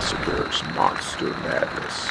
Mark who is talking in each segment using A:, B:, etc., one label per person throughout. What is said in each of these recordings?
A: Cinemassacre's Monster Madness.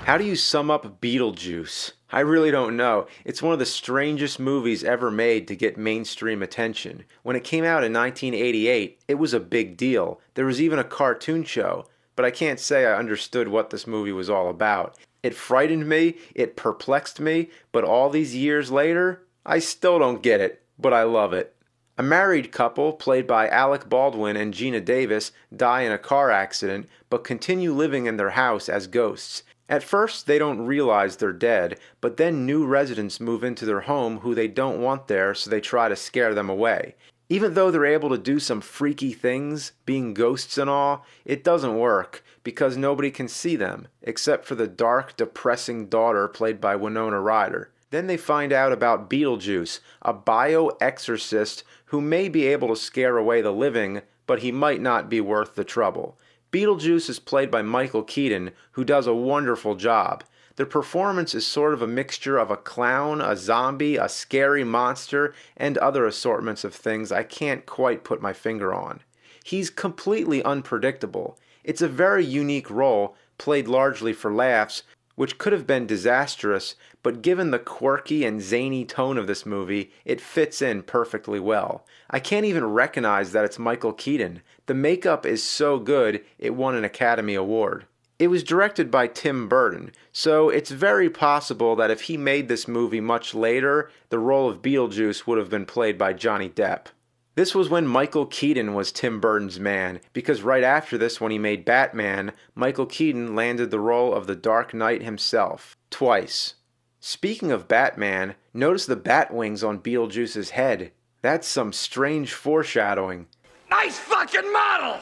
B: How do you sum up Beetlejuice? I really don't know. It's one of the strangest movies ever made to get mainstream attention. When it came out in 1988, it was a big deal. There was even a cartoon show, but I can't say I understood what this movie was all about. It frightened me, it perplexed me, but all these years later, I still don't get it, but I love it. A married couple, played by Alec Baldwin and Gina Davis, die in a car accident, but continue living in their house as ghosts. At first, they don't realize they're dead, but then new residents move into their home who they don't want there, so they try to scare them away. Even though they're able to do some freaky things, being ghosts and all, it doesn't work, because nobody can see them, except for the dark, depressing daughter played by Winona Ryder. Then they find out about Beetlejuice, a bio-exorcist who may be able to scare away the living, but he might not be worth the trouble. Beetlejuice is played by Michael Keaton, who does a wonderful job. The performance is sort of a mixture of a clown, a zombie, a scary monster, and other assortments of things I can't quite put my finger on. He's completely unpredictable. It's a very unique role, played largely for laughs, which could have been disastrous, but given the quirky and zany tone of this movie, it fits in perfectly well. I can't even recognize that it's Michael Keaton. The makeup is so good, it won an Academy Award. It was directed by Tim Burton, so it's very possible that if he made this movie much later, the role of Beetlejuice would have been played by Johnny Depp. This was when Michael Keaton was Tim Burton's man, because right after this, when he made Batman, Michael Keaton landed the role of the Dark Knight himself, twice. Speaking of Batman, notice the bat wings on Beetlejuice's head. That's some strange foreshadowing.
C: Nice fucking model!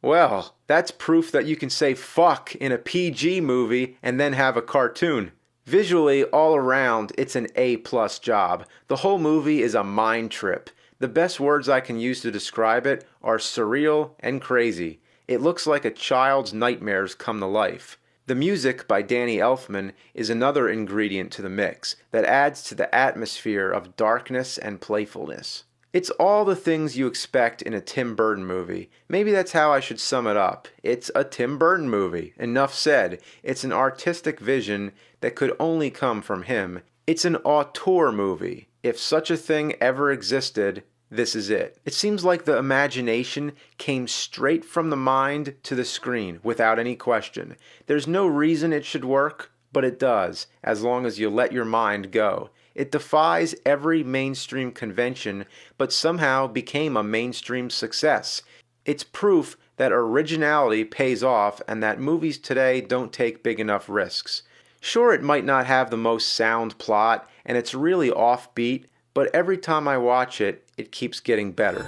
B: Well, that's proof that you can say fuck in a PG movie and then have a cartoon. Visually, all around, it's an A+ job. The whole movie is a mind trip. The best words I can use to describe it are surreal and crazy. It looks like a child's nightmares come to life. The music by Danny Elfman is another ingredient to the mix that adds to the atmosphere of darkness and playfulness. It's all the things you expect in a Tim Burton movie. Maybe that's how I should sum it up. It's a Tim Burton movie. Enough said. It's an artistic vision that could only come from him. It's an auteur movie. If such a thing ever existed, this is it. It seems like the imagination came straight from the mind to the screen without any question. There's no reason it should work, but it does, as long as you let your mind go. It defies every mainstream convention, but somehow became a mainstream success. It's proof that originality pays off and that movies today don't take big enough risks. Sure, it might not have the most sound plot, and it's really offbeat, but every time I watch it, it keeps getting better.